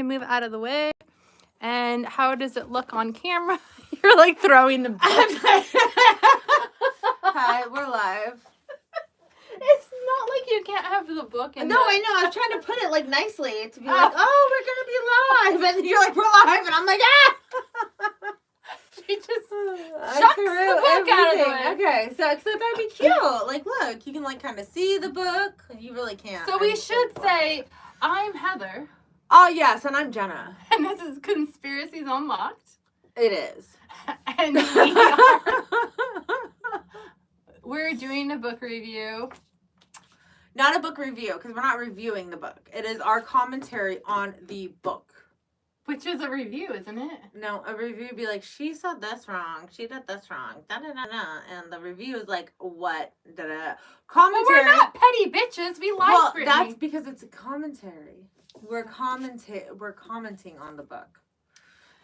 move out of the way. And how does it look on camera? You're like throwing the book. Hi, we're live. It's not like you can't have the book. No, I know. I was trying to put it like nicely to be like, oh, we're gonna be live, and you're like, we're live, and I'm like, ah. She just chucks the book out of the way. Okay, so except that'd be cute. Like, look, you can like kind of see the book. You really can't. So we should say, I'm Heather. Oh yes, and I'm Jenna. And this is Conspiracies Unlocked. It is. And we're doing a book review. Not a book review, because we're not reviewing the book. It is our commentary on the book. Which is a review, isn't it? No, a review would be like, she said this wrong, she did this wrong, da-da-da-da. And the review is like, what? Da-da. Commentary. Well, we're not petty bitches. We like Britney. That's because it's a commentary. We're commenting on the book.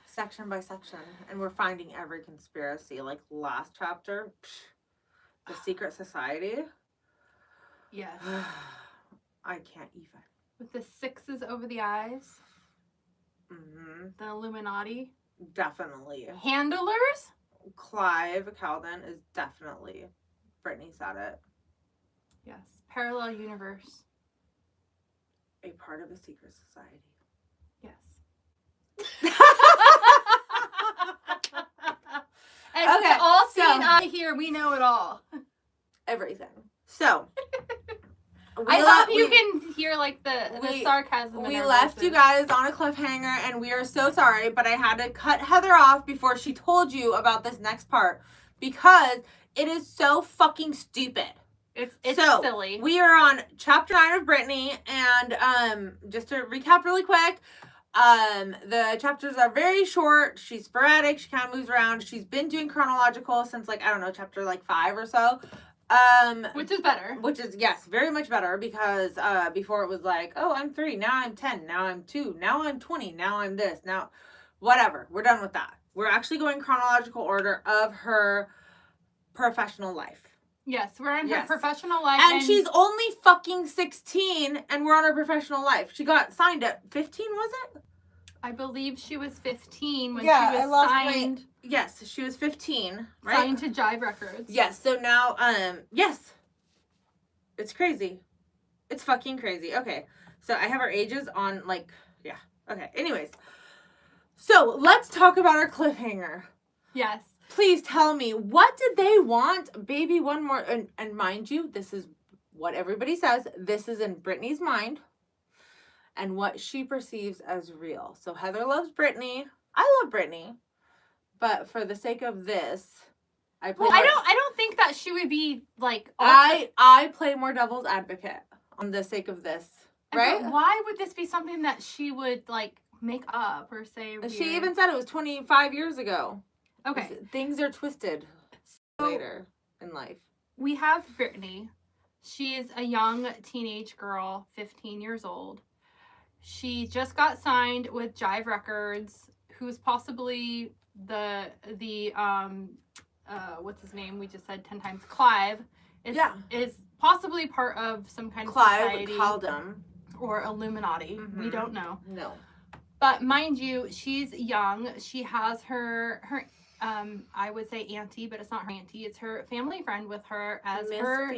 Section by section. And we're finding every conspiracy. Like last chapter, the secret society. Yes. I can't even. With the sixes over the eyes. Mm-hmm. The Illuminati. Definitely. Handlers? Clive Calden is definitely. Britney said it. Yes. Parallel universe. A part of a secret society. Yes. And okay, all seeing eye here, we know it all. Everything. So. I love you can hear like the sarcasm. We left you guys on a cliffhanger, and we are so sorry, but I had to cut Heather off before she told you about this next part because it is so fucking stupid. It's so, silly. We are on chapter 9 of Britney, and just to recap really quick, the chapters are very short. She's sporadic. She kind of moves around. She's been doing chronological since like, I don't know, chapter like 5 or so. Which is better. Which is, yes, very much better because before it was like, oh, I'm 3, now I'm 10, now I'm 2, now I'm 20, now I'm this, now whatever. We're done with that. We're actually going chronological order of her professional life. Yes, we're in her professional life. And she's only fucking 16 and we're on her professional life. She got signed at 15, was it? I believe she was 15 when she was signed. Yes, she was 15, right? Signed to Jive Records. Yes, so now, yes. It's crazy. It's fucking crazy. Okay, so I have our ages on, like, yeah. Okay, anyways. So, let's talk about our cliffhanger. Yes. Please tell me, what did they want? Baby, one more, and mind you, this is what everybody says. This is in Britney's mind. And what she perceives as real. So Heather loves Britney. I love Britney. But for the sake of this, I don't think that she would be like I play more devil's advocate on the sake of this. Right? Why would this be something that she would like make up or say weird? She even said it was 25 years ago. Okay. Things are twisted later in life. We have Britney. She is a young teenage girl, 15 years old. She just got signed with Jive Records, who's possibly the what's his name? We just said 10 times. Clive is possibly part of some kind of society. Clive Calden. Or Illuminati. Mm-hmm. We don't know. No. But mind you, she's young. She has her I would say auntie, but it's not her auntie. It's her family friend with her as her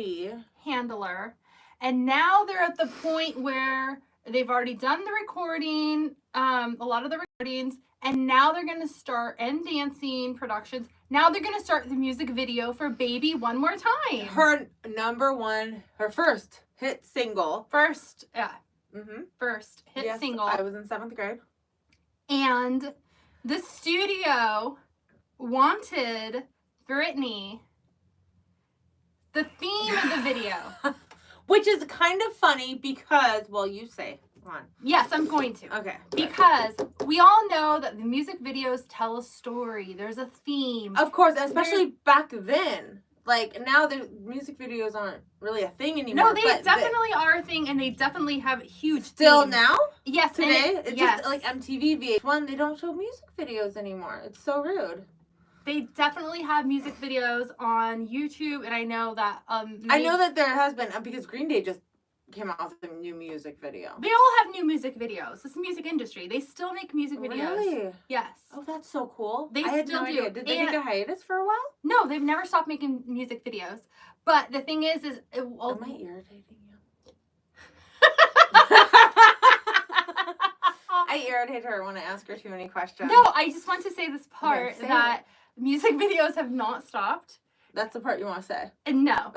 handler. And now they're at the point where they've already done the recording, a lot of the recordings, and now they're going to start dancing productions. Now they're going to start the music video for Baby One More Time. Her her first hit single. First hit single. I was in 7th grade. And the studio wanted Britney, the theme of the video. Which is kind of funny because, well, you say, come on. Yes, I'm going to. Okay. Because we all know that the music videos tell a story. There's a theme. Of course, especially back then. Like, now the music videos aren't really a thing anymore. No, they definitely are a thing, and they definitely have huge Still themes. Now? Yes. Today? It's just like MTV, VH1, they don't show music videos anymore. It's so rude. They definitely have music videos on YouTube, and I know that... I know that there has been, because Green Day just came out with a new music video. They all have new music videos. It's the music industry. They still make music videos. Really? Yes. Oh, that's so cool. They I had still no do. idea. Did they take a hiatus for a while? No, they've never stopped making music videos. But the thing is Am I irritating you? I irritate her when I ask her too many questions. No, I just want to say this part Okay, that music videos have not stopped. That's the part you want to say. No.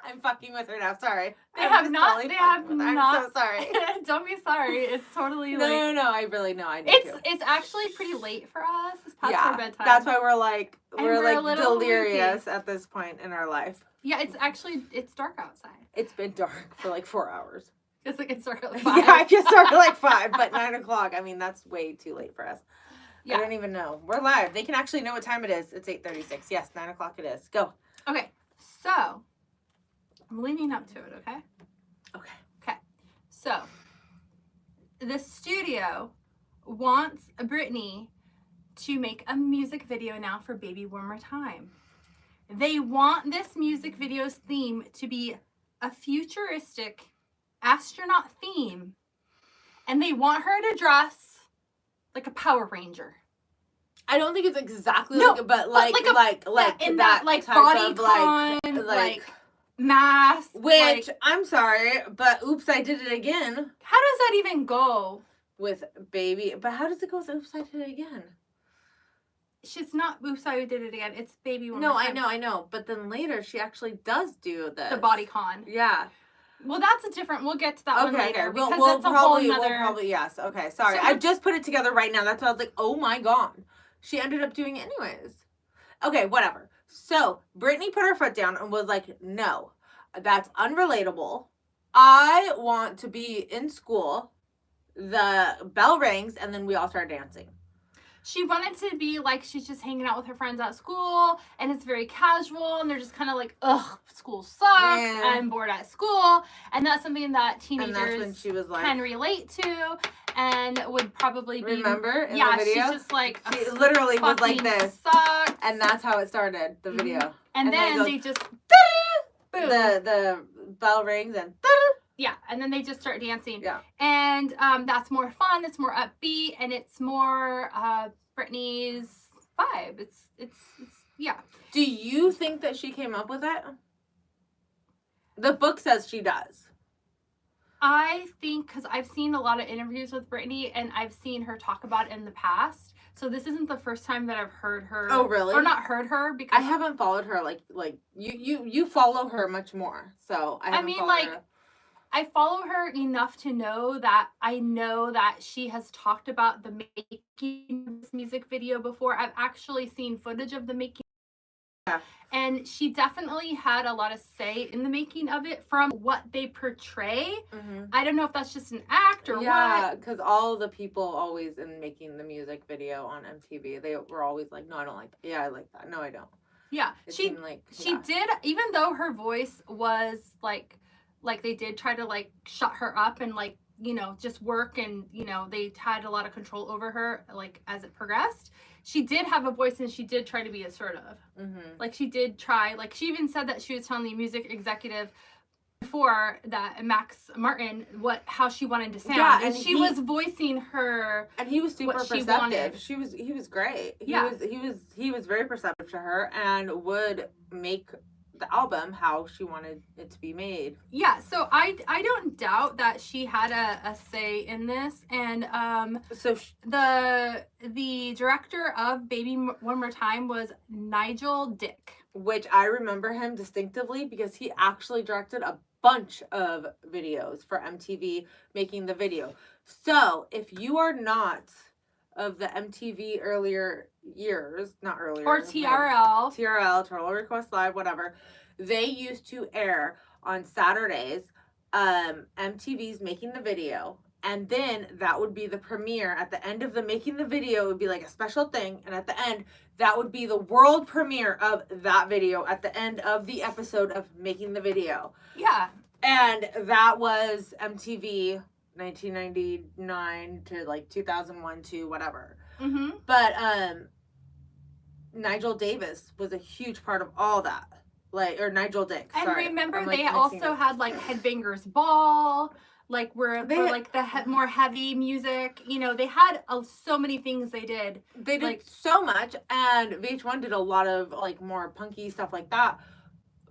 I'm fucking with her now. Sorry. They have not. I'm so sorry. Don't be sorry. It's totally like. No. I really know. I need to. It's actually pretty late for us. It's past our bedtime. That's why we're like we're like delirious at this point in our life. Yeah, it's dark outside. It's been dark for like 4 hours. It's dark at like 5. Yeah, I just started at like 5, but 9 o'clock. I mean, that's way too late for us. Yeah. I don't even know. We're live. They can actually know what time it is. It's 8:36. Yes, 9 o'clock it is. Go. Okay, so I'm leading up to it. Okay. Okay. So the studio wants Britney to make a music video now for Baby One More Time. They want this music video's theme to be a futuristic astronaut theme, and they want her to dress like a Power Ranger. I don't think it's exactly like, but like in that like type bodycon, of like mask. Which I'm sorry, but oops, I did it again. How does that even go with Baby? But how does it go with oops, I did it again? She's not oops, I did it again. It's Baby One No, More Time. I know. But then later she actually does do this. The bodycon. Yeah. Well, that's a different. We'll get to that one later. Okay. Because We'll that's a whole nother. We'll probably yes. Okay. Sorry, So I just put it together right now. That's why I was like, oh my god. She ended up doing it anyways. Okay, whatever. So Britney put her foot down and was like, no, that's unrelatable. I want to be in school. The bell rings and then we all start dancing. She wanted to be like she's just hanging out with her friends at school and it's very casual and they're just kind of like, ugh, school sucks. I'm bored at school. And that's something that teenagers can relate to and would probably be. Remember in the video? She's just like, she literally was like this. Sucks. And that's how it started, the video. Mm-hmm. And then they just, boom. The bell rings and yeah, and then they just start dancing. Yeah. And that's more fun, it's more upbeat, and it's more Britney's vibe. It's yeah. Do you think that she came up with it? The book says she does. I think, because I've seen a lot of interviews with Britney, and I've seen her talk about it in the past. So this isn't the first time that I've heard her. Oh, really? Or not heard her, because I haven't followed her like you follow her much more. So I mean, I follow her enough to know that I know that she has talked about the making of this music video before. I've actually seen footage of the making. Yeah. And she definitely had a lot of say in the making of it from what they portray. Mm-hmm. I don't know if that's just an act or what. Yeah, because all the people always in making the music video on MTV, they were always like, no, I don't like that. Yeah, I like that. No, I don't. Yeah. She did, even though her voice was like they did try to like shut her up and like, you know, just work and, you know, they had a lot of control over her like as it progressed. She did have a voice and she did try to be assertive. Mm-hmm. Like she did try, like she even said that she was telling the music executive before that Max Martin how she wanted to sound. Yeah, and she was voicing her. And he was super perceptive. He was great. He was very perceptive to her and would make the album how she wanted it to be made. Yeah, so I don't doubt that she had a say in this, and the director of Baby One More Time was Nigel Dick, which I remember him distinctively because he actually directed a bunch of videos for MTV making the video. So if you are not of the MTV earlier years, not earlier. Or TRL. TRL, Total Request Live, whatever. They used to air on Saturdays, MTV's making the video. And then that would be the premiere. At the end of the making the video, it would be like a special thing. And at the end, that would be the world premiere of that video at the end of the episode of making the video. Yeah. And that was MTV 1999 to like 2001 to whatever. Mm-hmm. But Nigel Davis was a huge part of all that. like, or Nigel Dick. And sorry. remember, I'm, like, they mixing also it. had like Headbangers Ball, like where They for had- like the more heavy music. You know, they had so many things they did. They did like, so much, and VH1 did a lot of like more punky stuff like that.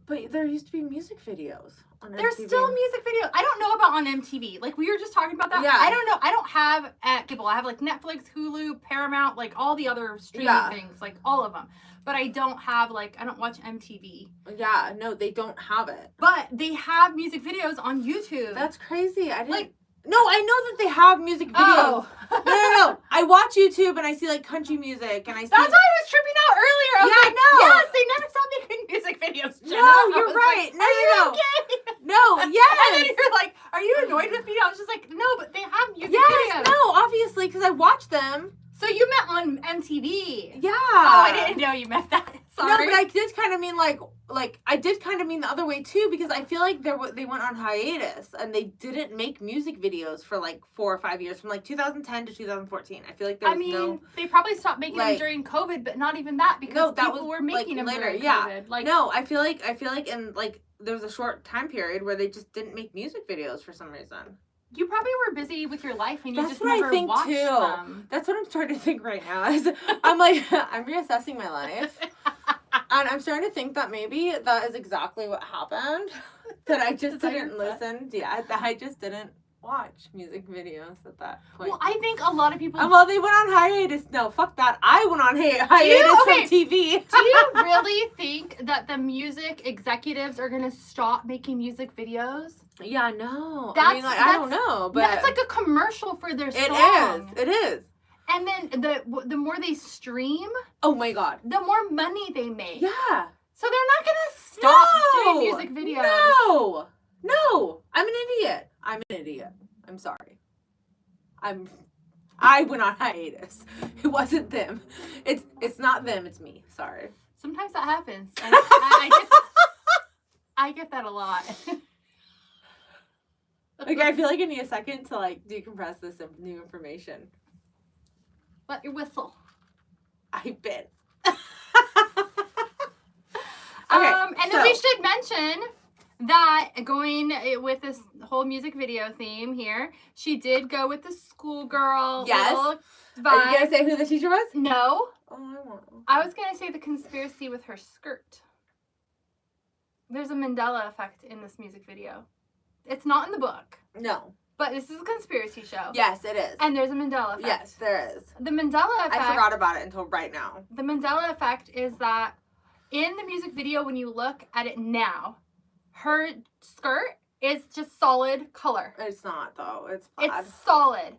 But there used to be music videos on MTV. There's still music videos. I don't know about on MTV. Like we were just talking about that. Yeah. I don't know. I don't have cable. I have like Netflix, Hulu, Paramount, like all the other streaming things, like all of them. But I don't have like, I don't watch MTV. Yeah, no, they don't have it. But they have music videos on YouTube. That's crazy. I didn't. Like, no, I know that they have music videos. oh. No. I watch YouTube and I see like country music and I see. That's why I was tripping out earlier. I was Yeah, like, I know. yes, they never stopped making music videos. Jenna. No, I you're was right. Like, No, are you no. okay? No, yes. And then you're like, are you annoyed with me? I was just like, no, but they have music Yes, videos. no, obviously, because I watch them. So you meant on MTV. Yeah. Oh, I didn't know you meant that. Sorry. No, but I did kind of mean like I did kind of mean the other way too, because I feel like they went on hiatus and they didn't make music videos for like 4 or 5 years, from like 2010 to 2014. I feel like there was they probably stopped making them like, during COVID, but not even that, because people were making them later. during Yeah. COVID. Like, no, I feel like in like there was a short time period where they just didn't make music videos for some reason. you probably were busy with your life and you That's just what I never think, watched too. them. That's what I'm starting to think right now. I'm like, I'm reassessing my life. And I'm starting to think that maybe that is exactly what happened. That I just didn't listen. Yeah, that I just didn't watch music videos at that point. Well, I think a lot of people... well, they went on hiatus. No, fuck that. I went on hiatus from TV. Do you really think that the music executives are going to stop making music videos? Yeah, no. That's, I mean, like, I don't know, but... That's like a commercial for their song. It is. And then the more they stream... Oh my God. The more money they make. Yeah. So they're not going to stop doing music videos. No. I'm an idiot. I'm sorry. I went on hiatus. It wasn't them. It's not them, it's me. Sorry. Sometimes that happens. I get that a lot. Like, I feel like I need a second to like decompress this new information. Let your whistle. I've been. And then we should mention that going with this whole music video theme here, she did go with the schoolgirl. Yes. Vibe. Are you gonna say who the teacher was? No. Oh, I was gonna say the conspiracy with her skirt. There's a Mandela effect in this music video. It's not in the book. No. But this is a conspiracy show. Yes, it is. And there's a Mandela effect. Yes, there is. The Mandela effect... I forgot about it until right now. The Mandela effect is that in the music video, when you look at it now, her skirt is just solid color. It's not, though. It's plaid. It's solid.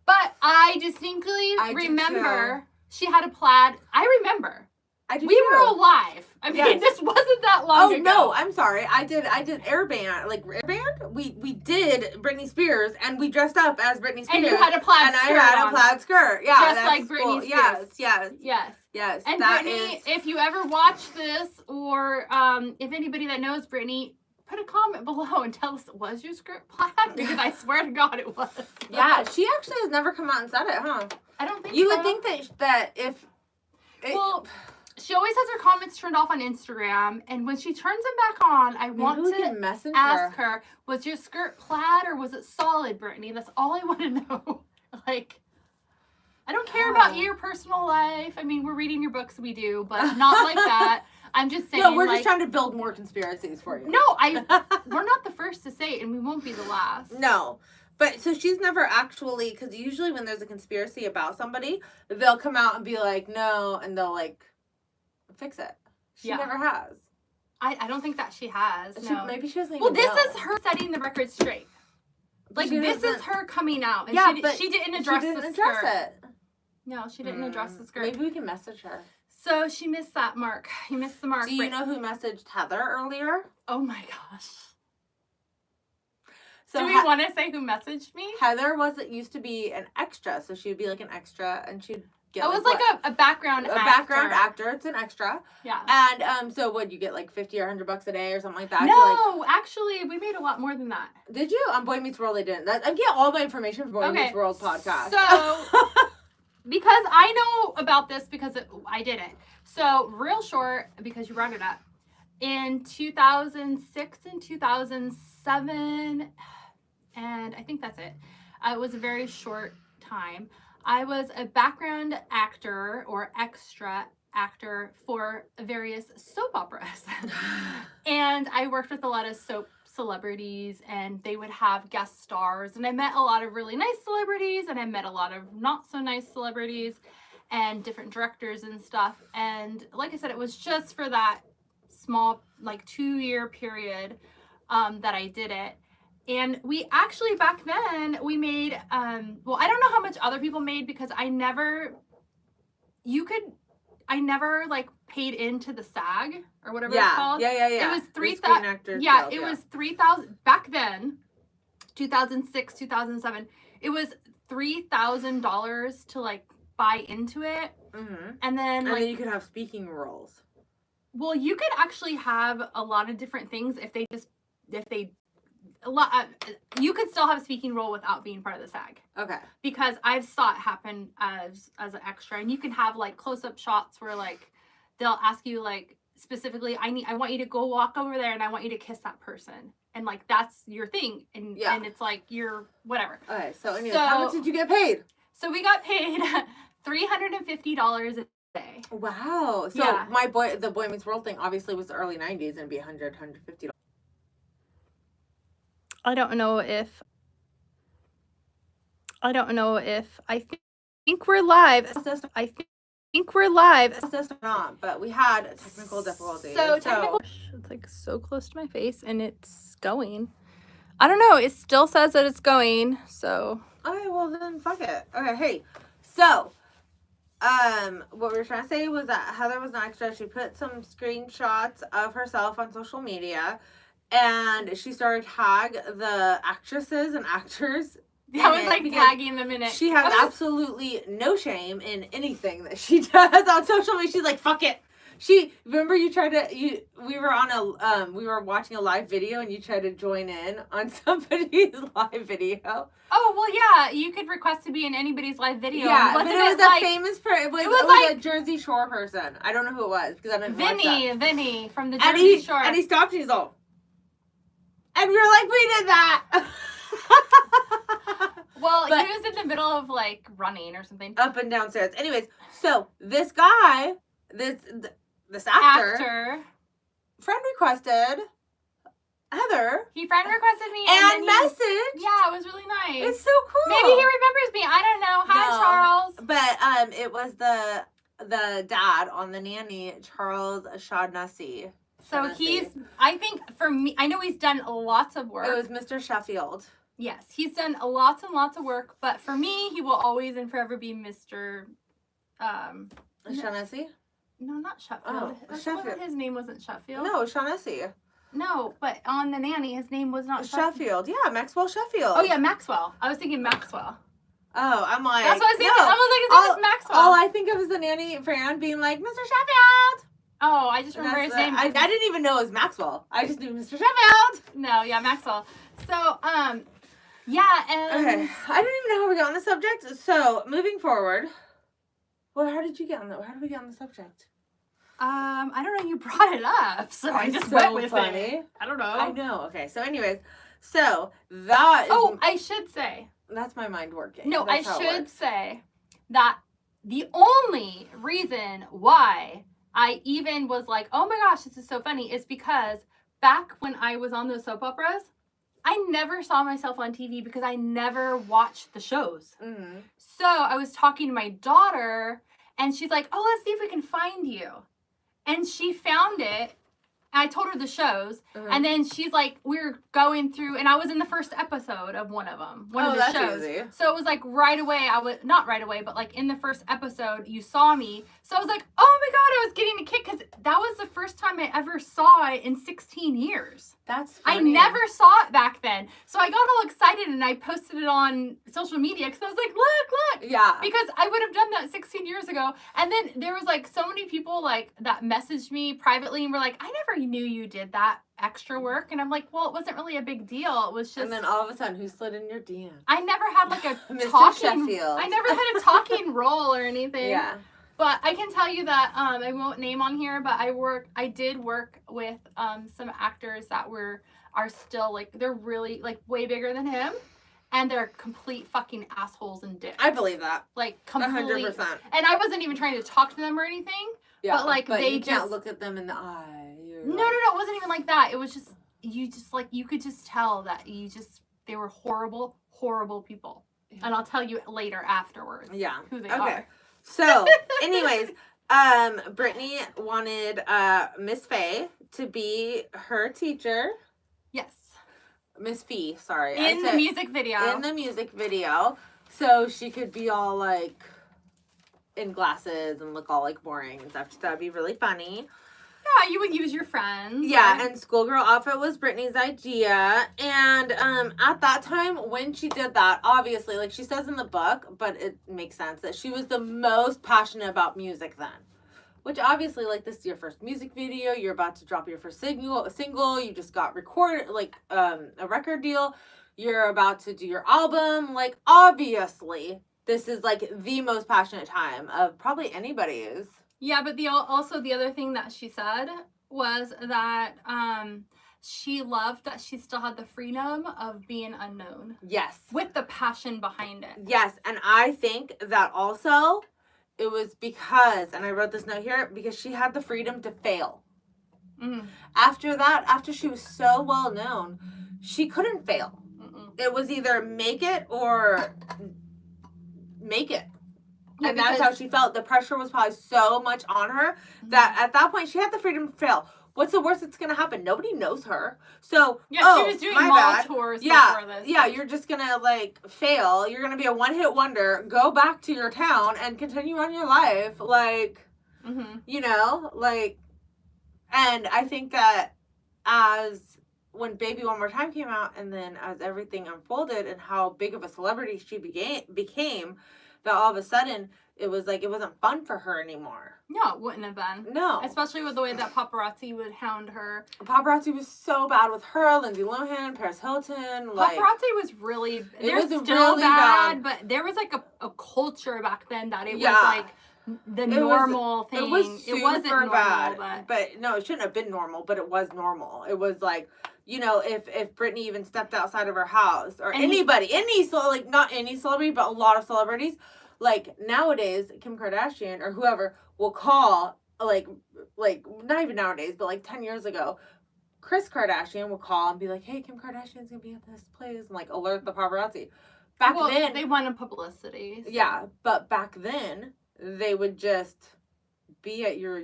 But I distinctly remember she had a plaid. I remember. We were alive. I mean, this wasn't that long ago. Oh, no, I'm sorry. I did airband. Like, airband? We did Britney Spears, and we dressed up as Britney Spears. And you had a plaid skirt And I had a plaid skirt. Yeah, just like Britney Spears. Yes. And Britney, if you ever watch this, or if anybody that knows Britney, put a comment below and tell us, was your skirt plaid? Because I swear to God it was. Yeah, she actually has never come out and said it, huh? I don't think you so. would think that if... Well... She always has her comments turned off on Instagram, and when she turns them back on, I want to ask her, was your skirt plaid or was it solid, Brittany? That's all I want to know. Like, I don't care about your personal life. I mean, we're reading your books, we do, but not like that. I'm just saying. No, we're just trying to build more conspiracies for you. No, we're not the first to say it, and we won't be the last. No. But, so she's never actually, because usually when there's a conspiracy about somebody, they'll come out and be like, no, and they'll, like, fix it. She never has. I don't think that she has. No. Maybe she doesn't even Well, this is her setting the record straight. Like, this is her coming out. And she didn't address the skirt. It. No, she didn't address the skirt. Maybe we can message her. So she missed that mark. You missed the mark. Do you know who messaged Heather earlier? Oh my gosh. So do we want to say who messaged me? Heather used to be an extra. So she would be like an extra and she'd get it was like a background actor. A background actor. It's an extra. Yeah. And so what, you get like $50 or $100 a day or something like that? No, actually, we made a lot more than that. Did you? On Boy Meets World, I didn't. I get all my information from Boy Meets World podcast. So, because I know about this because I did it. So, real short, because you brought it up, in 2006 and 2007, and I think that's it. It was a very short time. I was a background actor or extra actor for various soap operas. And I worked with a lot of soap celebrities, and they would have guest stars, and I met a lot of really nice celebrities, and I met a lot of not so nice celebrities and different directors and stuff. And like I said, it was just for that small, like 2-year period that I did it. And we actually, back then, we made, well, I don't know how much other people made, because I never like paid into the SAG or whatever it's called. Yeah. It was 3,000. Yeah, it was 3,000 back then, 2006, 2007. It was $3,000 to like buy into it. Mm-hmm. And then like, you could have speaking roles. Well, you could actually have a lot of different things you could still have a speaking role without being part of the SAG. Okay. Because I've saw it happen as an extra, and you can have like close-up shots where like they'll ask you like specifically, I want you to go walk over there and I want you to kiss that person, and like that's your thing, and it's like you're whatever. Okay. So anyway, how much did you get paid? So we got paid $350 a day. Wow. So the Boy Meets World thing obviously was the early 90s, and it'd be $150. I don't know if I think we're live. I think we're live. Not, but we had technical difficulties. It's like so close to my face, and it's going. I don't know. It still says that it's going. So. Okay, well then fuck it. Okay, hey. So, what we were trying to say was that Heather was an extra. She put some screenshots of herself on social media. And she started tag the actresses and actors. I was like tagging them in it. She has absolutely no shame in anything that she does on social media. She's like, fuck it. Remember we were watching a live video, and you tried to join in on somebody's live video. Oh, well, yeah, you could request to be in anybody's live video. Yeah, but it was a famous person. It was like a Jersey Shore person. I don't know who it was, because I didn't watch that. Vinny from the Jersey Shore. And he stopped, and he's all, and we were like, we did that. Well, he was in the middle of like running or something. Up and downstairs. Anyways, so this guy, this actor, friend requested Heather. He friend requested me and messaged. Yeah, it was really nice. It's so cool. Maybe he remembers me. I don't know. Hi, Charles. But it was the dad on The Nanny, Charles Shaughnessy. So I think for me, I know he's done lots of work. It was Mr. Sheffield. Yes, he's done lots and lots of work, but for me, he will always and forever be Mr. Shaughnessy? No, not Sheffield. Oh, Sheffield. His name wasn't Sheffield. No, Shaughnessy. No, but on The Nanny, his name was not Sheffield. Yeah, Maxwell Sheffield. Oh, yeah, Maxwell. I was thinking Maxwell. Oh, I'm like... That's what I was thinking. No, I was like, his name is Maxwell. All I think of is The Nanny fan being like, Mr. Sheffield! Oh, I just remember his name. I didn't even know it was Maxwell. I just knew Mr. Sheffield. No, yeah, Maxwell. So, yeah, and... Okay, I don't even know how we got on the subject. So, moving forward... Well, how did we get on the subject? I don't know. You brought it up, so I just went with it. I don't know. I know. Okay, so anyways, so that is... Oh, I should say... That's my mind working. No, I should say that the only reason why I even was like, oh my gosh, this is so funny, is because back when I was on those soap operas, I never saw myself on TV because I never watched the shows. Mm-hmm. So I was talking to my daughter, and she's like, oh, let's see if we can find you. And she found it. I told her the shows, and then she's like, we're going through, and I was in the first episode of one of them, of the shows. Easy. So it was like right away, not right away, but like in the first episode, you saw me. So I was like, oh my God, I was getting a kick, because that was the first time I ever saw it in 16 years. That's funny. I never saw it back then. So I got all excited, and I posted it on social media, because I was like, look. Yeah. Because I would have done that 16 years ago. And then there was like so many people like that messaged me privately and were like, I never knew you did that extra work. And I'm like, well, it wasn't really a big deal. It was just... And then all of a sudden, who slid in your DM? I never had like a Mr. talking... Sheffield. I never had a talking role or anything. Yeah. But I can tell you that I won't name on here, but I did work with some actors that are still like they're really like way bigger than him, and they're complete fucking assholes and dicks. I believe that. Like completely. 100%. And I wasn't even trying to talk to them or anything. Yeah, but like they you just can't look at them in the eye. No, it wasn't even like that. It was just you could just tell that they were horrible, horrible people. Yeah. And I'll tell you later afterwards. Yeah. Who they are. So, anyways, Britney wanted Miss Faye to be her teacher. Yes. Miss Fee, sorry. In the music video. So she could be all like in glasses and look all like boring and stuff. That'd be really funny. Yeah, you would use your friends. Yeah, and schoolgirl outfit was Britney's idea. And at that time, when she did that, obviously, like she says in the book, but it makes sense that she was the most passionate about music then. Which obviously, like, this is your first music video. You're about to drop your first single. You just got recorded, like, a record deal. You're about to do your album. Like, obviously, this is, like, the most passionate time of probably anybody's. Yeah, but also the other thing that she said was that she loved that she still had the freedom of being unknown. Yes. With the passion behind it. Yes, and I think that also it was because, and I wrote this note here, because she had the freedom to fail. Mm. After that, after she was so well known, she couldn't fail. Mm-mm. It was either make it or make it. Yeah, and that's how she felt. The pressure was probably so much on her that at that point she had the freedom to fail. What's the worst that's gonna happen? Nobody knows her. So yeah, she was doing mall tours before this. Yeah, you're just gonna like fail. You're gonna be a one-hit wonder. Go back to your town and continue on your life. Like, you know, like, and I think that as when Baby One More Time came out, and then as everything unfolded and how big of a celebrity she became, that all of a sudden it was like it wasn't fun for her anymore. No, it wouldn't have been. No. Especially with the way that paparazzi would hound her. Paparazzi was so bad with her, Lindsay Lohan, Paris Hilton. Like, paparazzi was really, they're still really bad, but there was like a culture back then that it was like the normal thing. It wasn't normal, bad. But no, it shouldn't have been normal, but it was normal. It was like, you know, if Britney even stepped outside of her house or anybody, not any celebrity, but a lot of celebrities, like nowadays, Kim Kardashian or whoever will call, like not even nowadays, but like 10 years ago, Kris Kardashian will call and be like, hey, Kim Kardashian's gonna be at this place, and like alert the paparazzi. Back then, they wanted publicity. So. Yeah, but back then, they would just be at your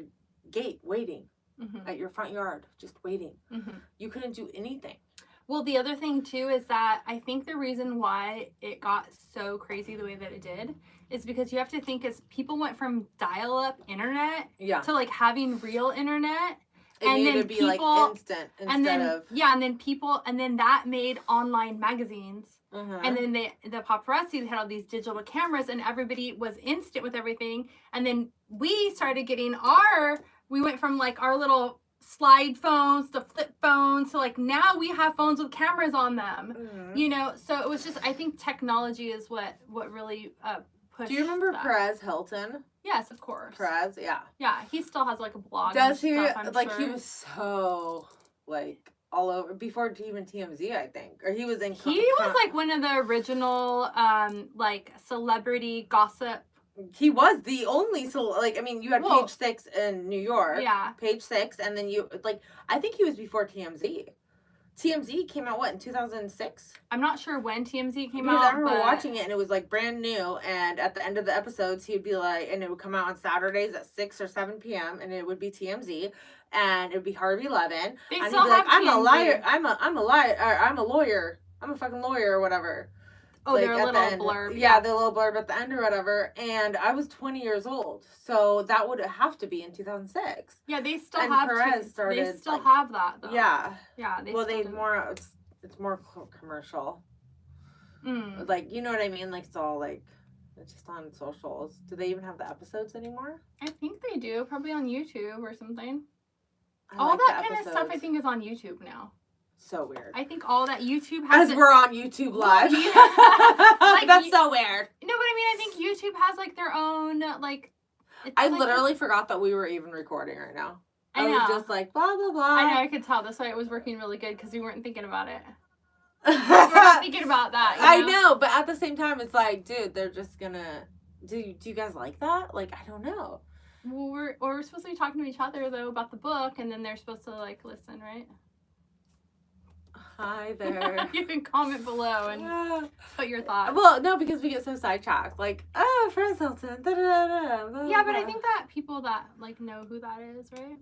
gate waiting. At your front yard, just waiting. You couldn't do anything. Well, the other thing too is that I think the reason why it got so crazy the way that it did is because you have to think as people went from dial-up internet to like having real internet. It needed to be like instant instead of... Yeah, and then that made online magazines. And then the paparazzi had all these digital cameras and everybody was instant with everything. And then we started getting we went from like our little slide phones to flip phones to like now we have phones with cameras on them. You know, so it was just, I think technology is what really pushed. Do you remember Perez Hilton? Yes, of course. Perez, yeah. Yeah, he still has like a blog. Does he? Stuff, like sure. He was so like all over before even TMZ, I think, or he was in. He was like one of the original like celebrity gossip. He was the only, I mean, you had Page 6 in New York. Yeah. Page 6, and then I think he was before TMZ. TMZ came out, in 2006? I'm not sure when TMZ came out. Because I remember watching it, and it was, like, brand new, and at the end of the episodes, he would be like, and it would come out on Saturdays at 6 or 7 p.m., and it would be TMZ, and it would be Harvey Levin. They still have TMZ. I'm a liar, I'm a lawyer, I'm a fucking lawyer, or whatever. Oh, like, they're a little blurb. Yeah, the little blurb at the end or whatever. And I was 20 years old. So that would have to be in 2006. Yeah, they still have They still have that, though. Yeah. Yeah, it's more commercial. Like, you know what I mean? Like, it's all, like, it's just on socials. Do they even have the episodes anymore? I think they do. Probably on YouTube or something. All that kind of stuff, I think, is on YouTube now. So weird. I think all that YouTube has... As we're on YouTube Live. Like, that's so weird. No, but I mean, I think YouTube has, like, their own, like... I literally forgot that we were even recording right now. I was just like, blah, blah, blah. I know, I could tell. That's why it was working really good, because we weren't thinking about it. We're not thinking about that, you know? I know, but at the same time, it's like, dude, they're just gonna... Do you guys like that? Like, I don't know. Well, we're supposed to be talking to each other, though, about the book, and then they're supposed to, like, listen, right? Hi there. You can comment below and put your thoughts. Well, no, because we get so sidetracked. Like, oh, Franz Hilton. Da, da, da, da, blah, Yeah, but blah. I think that people that, like, know who that is, right?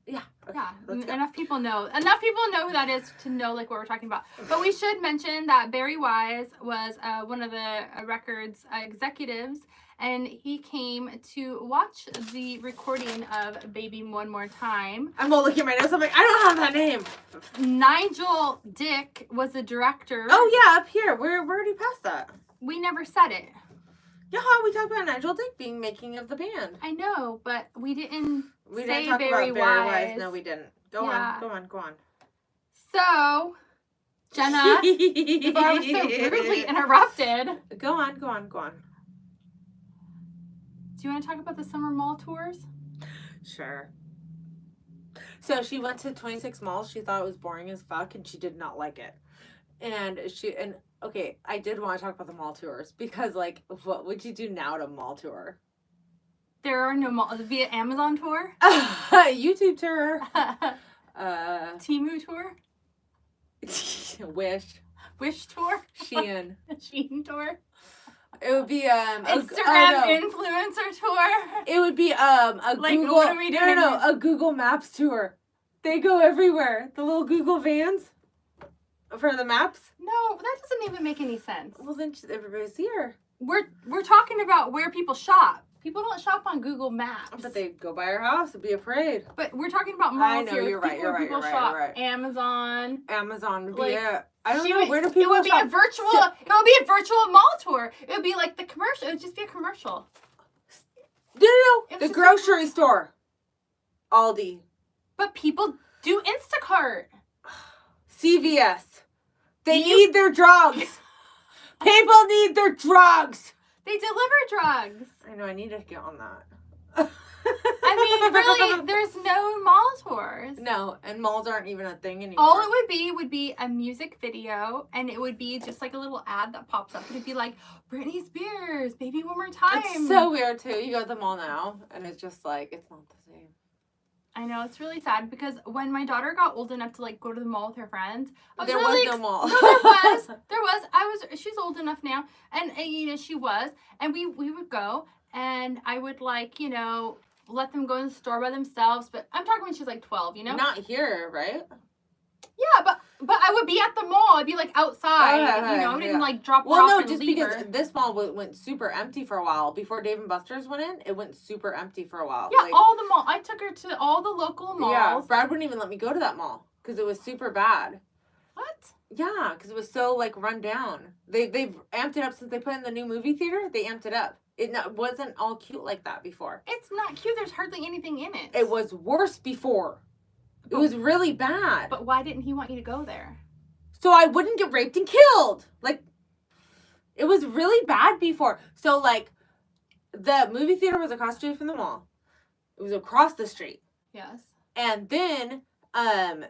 Yeah. Okay, yeah. Enough people know who that is to know, like, what we're talking about. But we should mention that Barry Wise was one of the Records executives, and he came to watch the recording of Baby One More Time. I'm all looking at my notes. I'm like, I don't have that name. Nigel Dick was the director. Oh, yeah, up here. We're already past that. We never said it. Yeah, we talked about Nigel Dick being making of the band. I know, but we didn't say talk Barry about Barry Wise. Wise. No, we didn't. Go on. So, Jenna, before I was so rudely interrupted. Go on. Do you want to talk about the summer mall tours? Sure. So she went to 26 malls. She thought it was boring as fuck, and she did not like it. Okay, I did want to talk about the mall tours because, like, what would you do now at a mall tour? There are no malls. It'd be an Amazon tour. YouTube tour. Temu tour. Wish tour. Shein. Shein tour. It would be Instagram influencer tour. It would be a like, Google. What are we doing? No, a Google Maps tour. They go everywhere. The little Google vans for the maps. No, that doesn't even make any sense. Well, then everybody's here. We're talking about where people shop. People don't shop on Google Maps. But they go by our house and be afraid. But we're talking about malls. I know, here. You're right. Amazon. Amazon would be like, it. I don't know, where do people It would be shop? a virtual mall tour. It would be like the commercial. It would just be a commercial. No. The grocery store. Aldi. But people do Instacart. CVS. They need their drugs. People need their drugs. They deliver drugs. I know, I need to get on that. I mean, really, there's no mall tours. No, and malls aren't even a thing anymore. All it would be a music video, and it would be just like a little ad that pops up. It'd be like, Britney Spears, Baby One More Time. It's so weird, too. You go to the mall now, and it's just like, it's not the same. I know, it's really sad, because when my daughter got old enough to, like, go to the mall with her friends, there was no mall. No, there was. She's old enough now, and you know, she was, and we would go, and I would, like, you know, let them go in the store by themselves, but I'm talking when she was, like, 12, you know? Not here, right? Yeah, but I would be at the mall. I'd be, like, outside, you know, I didn't, like, drop her off and just leave because her. this mall went super empty for a while. Before Dave & Buster's went in, it went super empty for a while. Yeah, like, all the mall. I took her to all the local malls. Yeah, Brad wouldn't even let me go to that mall because it was super bad. What? Yeah, because it was so, like, run down. They've amped it up since they put in the new movie theater. They amped it up. It wasn't all cute like that before. It's not cute. There's hardly anything in it. It was worse before. It was really bad. But why didn't he want you to go there? So I wouldn't get raped and killed. Like, it was really bad before. So, like, the movie theater was across the street from the mall. It was across the street. Yes. And then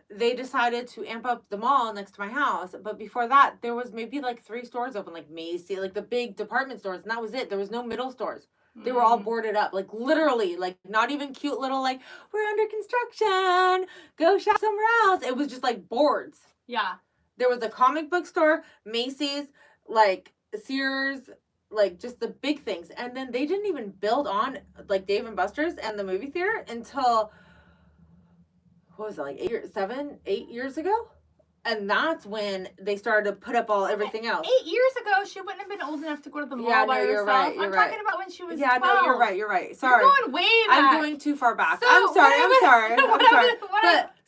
they decided to amp up the mall next to my house. But before that, there was maybe, like, 3 stores open, like Macy's, like the big department stores. And that was it. There was no middle stores. They were all boarded up, like, literally, like, not even cute little, like, we're under construction, go shop somewhere else. It was just, like, boards. Yeah. There was a comic book store, Macy's, like, Sears, like, just the big things. And then they didn't even build on, like, Dave & Buster's and the movie theater until, what was it, like 8 years ago? And that's when they started to put up everything else. 8 years ago, she wouldn't have been old enough to go to the mall by herself. You're right. I'm talking about when she was 12. Yeah, no, you're right. Sorry. You're going way back. I'm going too far back. So, I'm sorry.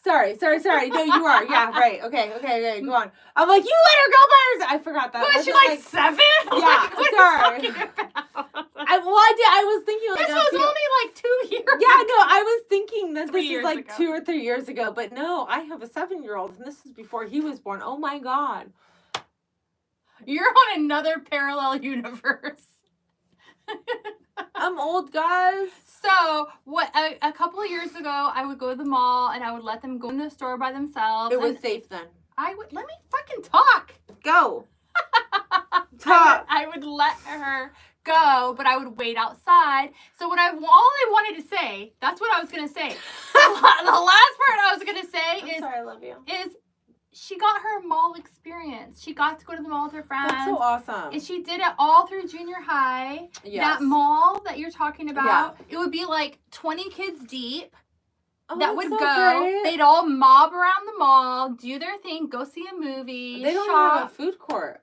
Sorry. No, you are. Yeah, right. Okay, go on. I'm like, you let her go by herself. I forgot that. Was she like 7? Yeah, like, what sorry. are you talking about? I was thinking like this was only like 2 years ago. No, I was thinking that this is like ago. 2 or 3 years ago. But no, I have a 7-year-old, and this is before he was born. Oh my God. You're on another parallel universe. I'm old, guys. So, what a couple of years ago, I would go to the mall and I would let them go in the store by themselves. It was safe then. I would let me fucking talk. Go. Talk. I would let her go, but I would wait outside. So all I wanted to say, that's what I was gonna say. The last part I was gonna say Sorry, I love you. is she got her mall experience. She got to go to the mall with her friends. That's so awesome. And she did it all through junior high. Yes. That mall that you're talking about, it would be like 20 kids deep. That would so go. Great. They'd all mob around the mall, do their thing, go see a movie. They don't shop. have a food court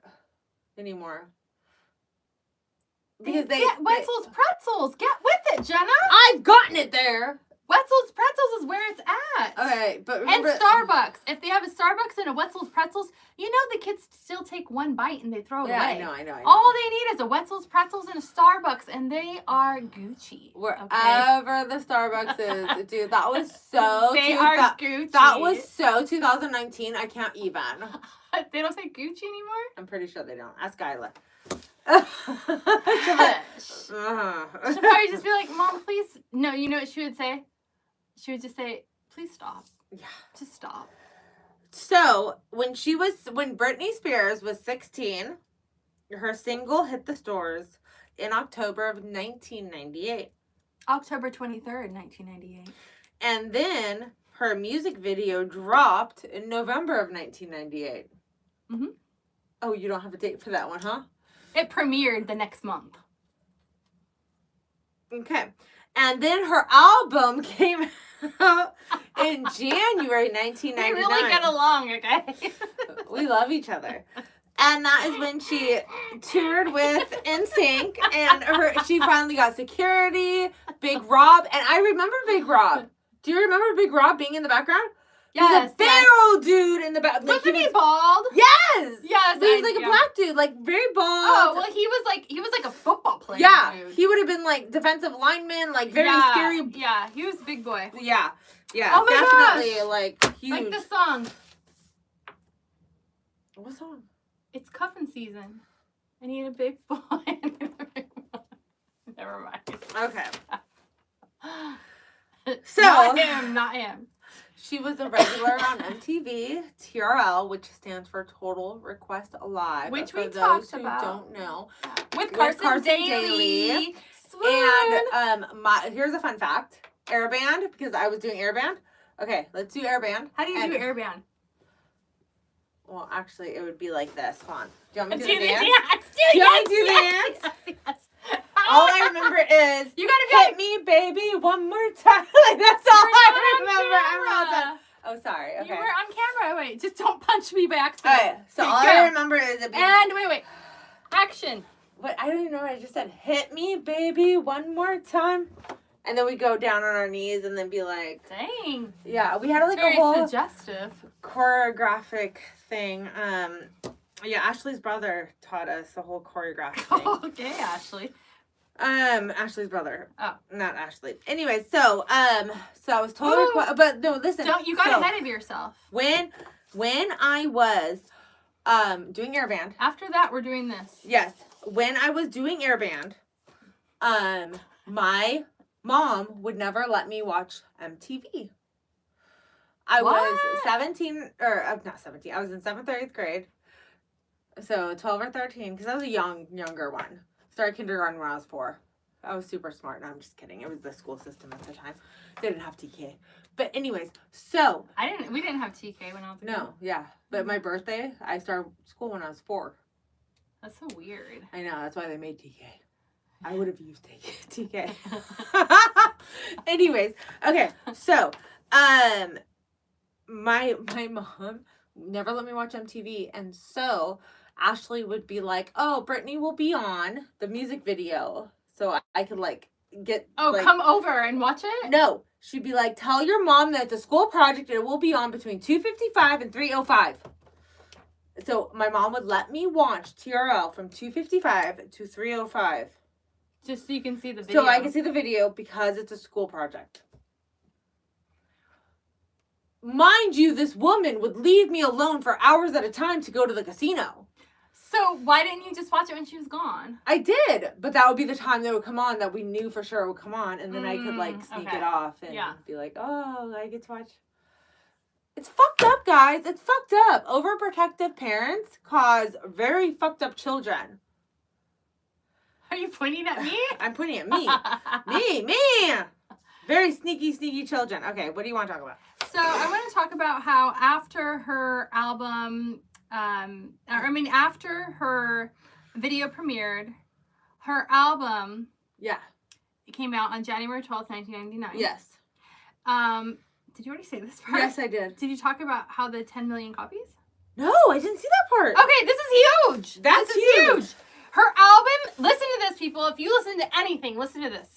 anymore. Because Wetzel's Pretzels. Get with it, Jenna. I've gotten it there. Wetzel's Pretzels is where it's at. Okay, but remember, and Starbucks. If they have a Starbucks and a Wetzel's Pretzels, you know the kids still take one bite and they throw it away. I know. All they need is a Wetzel's Pretzels and a Starbucks, and they are Gucci. Wherever the Starbucks is, dude, that was so. They are Gucci. That was so 2019. I can't even. They don't say Gucci anymore? I'm pretty sure they don't. Ask Isla. She'll probably just be like, Mom, please. No, you know what she would say? She would just say, please stop. Yeah. Just stop. So, when Britney Spears was 16, her single hit the stores in October of 1998. October 23rd, 1998. And then her music video dropped in November of 1998. Mm-hmm. Oh, you don't have a date for that one, huh? It premiered the next month. Okay. And then her album came out in January 1999. We really get along, okay? We love each other. And that is when she toured with NSYNC, and she finally got security, Big Rob. And I remember Big Rob. Do you remember Big Rob being in the background? Yes. He's a barrel dude in the back. Wasn't he bald? Yes. Yes. He was like a black dude, like very bald. Oh, well, he was like a football player. Yeah. Dude. He would have been like defensive lineman, like very scary. Yeah, he was a big boy. Yeah. Yeah. Oh my definitely gosh. like huge. Like the song. What song? It's cuffing season. I need a big boy. Never mind. Okay. So not him. She was a regular on MTV TRL, which stands for Total Request Alive. Which for we those talked who about. don't know. With Carson Daly. And here's a fun fact. Airband, because I was doing Airband. Okay, let's do Airband. How do you do Airband? Well, actually, it would be like this. Hold on. Do you want me to do do the dance? Do you want to do the dance? Yes. All I remember is you gotta hit me, baby, one more time. Like that's all I remember. Oh, sorry. Okay. You were on camera. Wait, just don't punch me by accident. Okay, so all I remember is it being... And wait. Action. What? I don't even know what I just said. Hit me, baby, one more time. And then we go down on our knees and then be like... Dang. Yeah, we had like very a whole... suggestive. Choreographic thing. Yeah, Ashley's brother taught us the whole choreographic thing. Okay, Ashley. Ashley's brother. Oh. Not Ashley. Anyway, so I was totally... But no, listen. You got ahead of yourself. When I was doing Airband. After that, we're doing this. Yes. When I was doing Airband, my mom would never let me watch MTV. I was 17, or not 17. I was in 7th or 8th grade. So 12 or 13, because I was a younger one. Started kindergarten when I was 4. I was super smart. No, I'm just kidding. It was the school system at the time. They didn't have TK. But anyways, so. We didn't have TK when I was a kid. No, yeah. But my birthday, I started school when I was 4. That's so weird. I know. That's why they made TK. I would have used TK. Anyways, okay. So, my mom never let me watch MTV, and so Ashley would be like, "Oh, Britney will be on the music video," so I could like get. Oh, come over and watch it. No, she'd be like, "Tell your mom that it's a school project and it will be on between 2:55 and 3:05." So my mom would let me watch TRL from 2:55 to 3:05. Just so you can see the video. So I can see the video because it's a school project. Mind you, this woman would leave me alone for hours at a time to go to the casino. So why didn't you just watch it when she was gone? I did, but that would be the time they would come on that we knew for sure would come on, and then I could like sneak it off and be like, oh, I get to watch. It's fucked up, guys. It's fucked up. Overprotective parents cause very fucked up children. Are you pointing at me? I'm pointing at me. me. Very sneaky children. Okay, what do you want to talk about? So I want to talk about how after her album, after her video premiered, her album it came out on January 12th, 1999. Yes. Did you already say this part? Yes, I did. Did you talk about how the 10 million copies? No, I didn't see that part. Okay, this is huge. That's huge. Her album, listen to this, people. If you listen to anything, listen to this.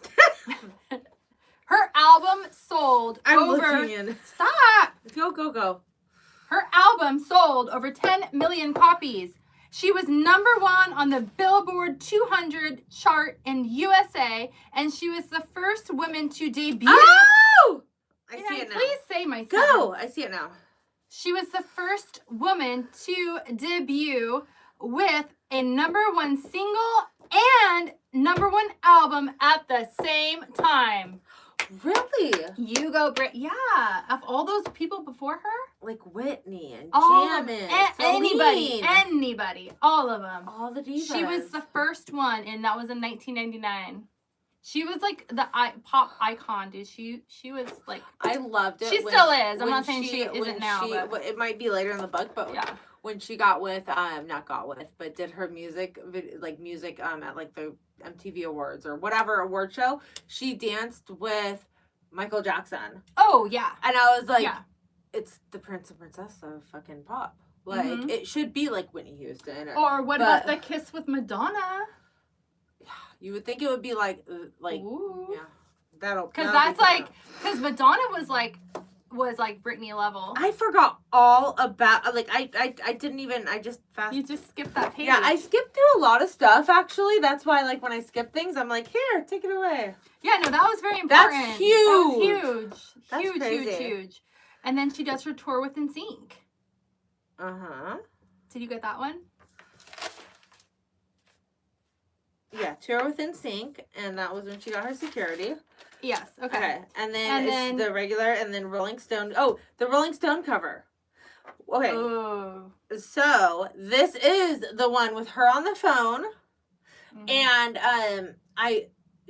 Her album sold Stop. Go. Her album sold over 10 million copies. She was number 1 on the Billboard 200 chart in USA, and she was the first woman to debut. Oh! I see it now. Please say my Go! I see it now. She was the first woman to debut with a number 1 single and number 1 album at the same time. Really? You go, Brit. Yeah. Of all those people before her? Like Whitney and Janet. Celine. Anybody. All of them. All the divas. She was the first one, and that was in 1999. She was like the pop icon, dude. She was like... I loved it. She still is. I'm not saying she isn't now. But it might be later in the book, but yeah. When she got with, but did her music at like the MTV Awards or whatever award show, she danced with Michael Jackson. Oh, yeah. And I was like, it's the Prince and Princess of fucking pop. Like, it should be like Whitney Houston. Or what about the kiss with Madonna? You would think it would be like ooh. Yeah, that'll because that's like because Madonna was like Britney level. I forgot all about I didn't even I just You just skipped that page. Yeah, I skipped through a lot of stuff actually. That's why like when I skip things, I'm like, here, take it away. Yeah, no, that was very important. That's huge. That was huge. That's huge, crazy. huge. And then she does her tour with NSYNC. Did you get that one? Yeah, tour with NSYNC, and that was when she got her security. Yes, okay. And then the regular, and then Rolling Stone. Oh, the Rolling Stone cover. Okay. Oh. So, this is the one with her on the phone, and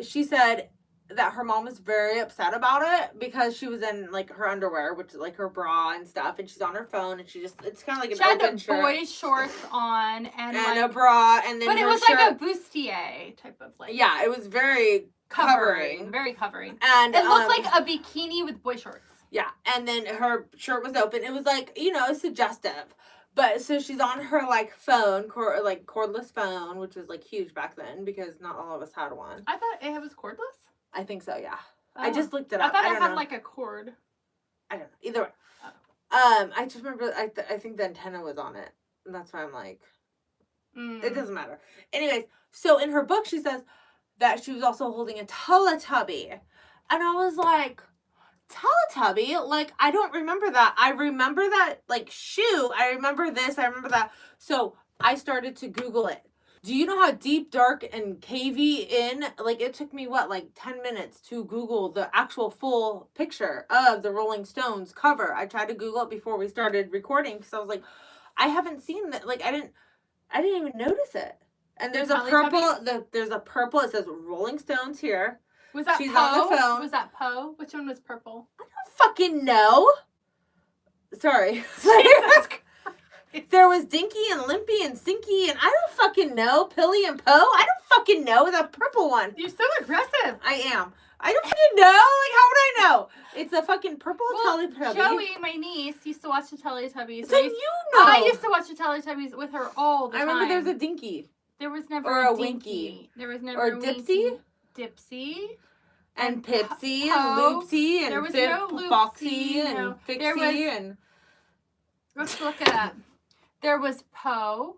she said that her mom was very upset about it because she was in like her underwear, which is like her bra and stuff, and she's on her phone, and it's kind of like an open shirt. She had boy shorts on and like, a bra, and then but it was shirt, like a bustier type of like. Yeah, it was very covering, very covering, and it looked like a bikini with boy shorts. Yeah, and then her shirt was open. It was like suggestive. But so she's on her like phone, cordless phone, which was like huge back then because not all of us had one. I thought it was cordless. I think so, yeah. Oh. I just looked it up. I thought I it don't had know. like a cord. I don't know. Either way. Oh. I just remember, I think the antenna was on it. And that's why I'm like, it doesn't matter. Anyways, so in her book, she says that she was also holding a Teletubby. And I was like, Teletubby? Like, I don't remember that. I remember that, like, shoe. I remember this. I remember that. So I started to Google it. Do you know how deep, dark, and cavey in? Like, it took me, 10 minutes to Google the actual full picture of the Rolling Stones cover. I tried to Google it before we started recording because I was like, I haven't seen that. Like, I didn't even notice it. And there's a purple, there's a purple, it says Rolling Stones here. Was that She's Poe? on the phone. Was that Poe? Which one was purple? I don't fucking know. Sorry. There was Dinky and Limpy and Sinky and I don't fucking know. Pilly and Poe. I don't fucking know. It's a purple one. You're so aggressive. I am. I don't fucking know. Like, how would I know? It's a fucking purple Teletubby. Joey, my niece, used to watch the Teletubbies. So you know. I used to watch the Teletubbies with her all the time. I remember there was a Dinky. There was never or a Winky. Dinky. There was never or a Dipsy. Dipsy. And Pipsy Poe. and Loopsy and there was no Loopsy, Foxy and Fixie and... Let's look it up. There was Poe.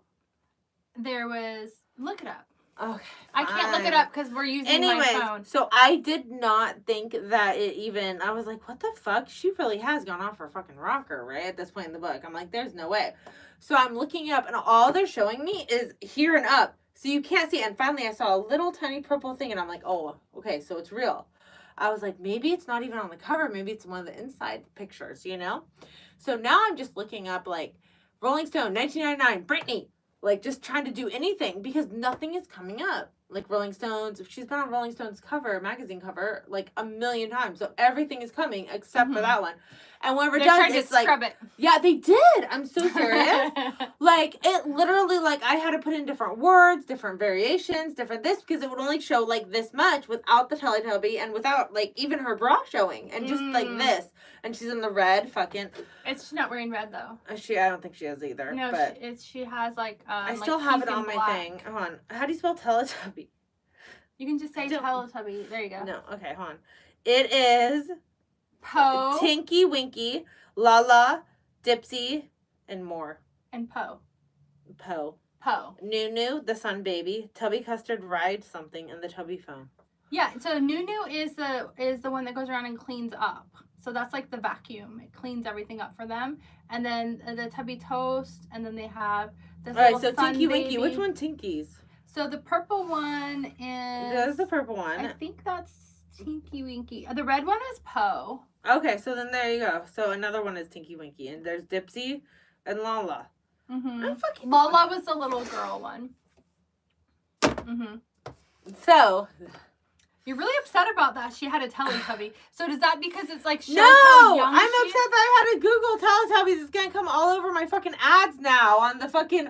There was... Look it up. Okay. I can't look it up because we're using my phone. So I did not think that it even, I was like, what the fuck? She really has gone off her fucking rocker, right? At this point in the book. I'm like, there's no way. So I'm looking up and all they're showing me is here and up. So you can't see. And finally I saw a little tiny purple thing and I'm like, oh, okay, so it's real. I was like, maybe it's not even on the cover. Maybe it's one of the inside pictures, you know? So now I'm just looking up like Rolling Stone, 1999, Britney. Like just trying to do anything because nothing is coming up. Like Rolling Stones, she's been on Rolling Stone's cover, magazine cover, like a million times. So everything is coming except for that one. And whenever it does, it's like, scrub it. Yeah, they did. I'm so serious. Like it literally, like I had to put in different words, different variations, different this because it would only show like this much without the Teletubby and without like even her bra showing and just like this. And she's in the red fucking. She's not wearing red though. I don't think she is either. No, but she has like. I still have it on my thing. Hold on. How do you spell Teletubby? You can just say Teletubby. There you go. No, okay, hold on. It is Poe, Tinky Winky, Lala, Dipsy, and more. And Poe. Poe. Nunu, the sun baby, Tubby Custard ride something, and the Tubby phone. Yeah, so Nunu is the one that goes around and cleans up. So that's like the vacuum. It cleans everything up for them. And then the Tubby Toast, and then they have this little sun Tinky baby. Winky. Which one Tinky's? So the purple one is... That's the purple one. I think that's Tinky Winky. The red one is Poe. Okay, so then there you go. So another one is Tinky Winky. And there's Dipsy and Lala. Mm-hmm. Lala was the little girl one. Mm-hmm. So... You're really upset about that. She had a Teletubby. So does that because it's like shows no, how young I'm upset that I had to Google Teletubbies. It's gonna come all over my fucking ads now on the fucking